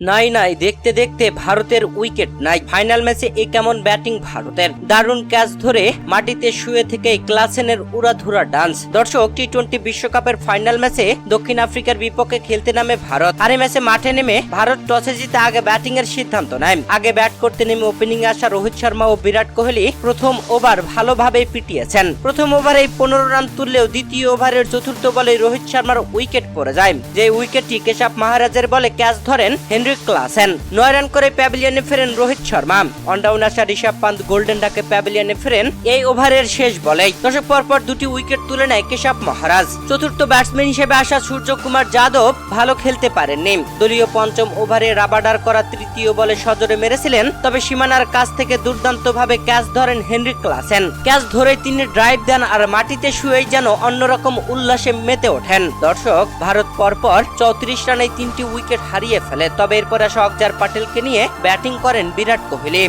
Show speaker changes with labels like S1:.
S1: নাই নাই দেখতে দেখতে ভারতের উইকেট নাই। ফাইনাল ম্যাচে এ কেমন ব্যাটিং ভারতের, দারুণ ক্যাচ ধরে মাটিতে শুয়ে থেকে ক্লাসেনের উড়াধুরা ডান্স। দর্শক, টি-20 বিশ্বকাপের ফাইনাল ম্যাচে দক্ষিণ আফ্রিকার বিপক্ষে খেলতে নামে ভারত। আর এই ম্যাচে মাঠে নেমে ভারত টসে জিতে আগে ব্যাটিং এর সিদ্ধান্ত নেয়। আগে ব্যাট করতে নেমে ওপেনিং এ আসা রোহিত শর্মা ও বিরাট কোহলি প্রথম ওভার ভালোভাবে পিটিয়েছেন। প্রথম ওভারে 15 রান তুললেও দ্বিতীয় ওভারের চতুর্থ বলে রোহিত শর্মার উইকেট পড়ে যায়। যে উইকেটটি কেশব মাহারাজের বলে ক্যাচ ধরেন হেনরিক ক্লাসেন। 9 রান করে প্যাভিলিয়নে ফেরেন রোহিত শর্মা। অনডাউন আসা ঋষভ পান্ত গোল্ডেন ডাকে প্যাভিলিয়নে ফেরেন এই ওভারের শেষ বলেই। দশক পরপর দুটি উইকেট তুলে নেয় কেশব মহারাজ। চতুর্থ ব্যাটসম্যান হিসেবে আসা সূর্যকুমার যাদব ভালো খেলতে পারেননি। দলীয় পঞ্চম ওভারে রাবাডার করা তৃতীয় বলে সজোরে মেরেছিলেন, তবে সীমানার কাছ থেকে দুর্দান্তভাবে ক্যাচ ধরেন হেনরিক ক্লাসেন। ক্যাচ ধরে তিনি ড্রাইভ দেন আর মাটিতে শুয়েই যেন অন্যরকম উল্লাসে মেতে ওঠেন। দর্শক, ভারত পরপর 34 রানে 3টি উইকেট হারিয়ে ফেলে। তবে এরপর আসা অক্ষর প্যাটেলকে নিয়ে ব্যাটিং করেন বিরাট কোহলি।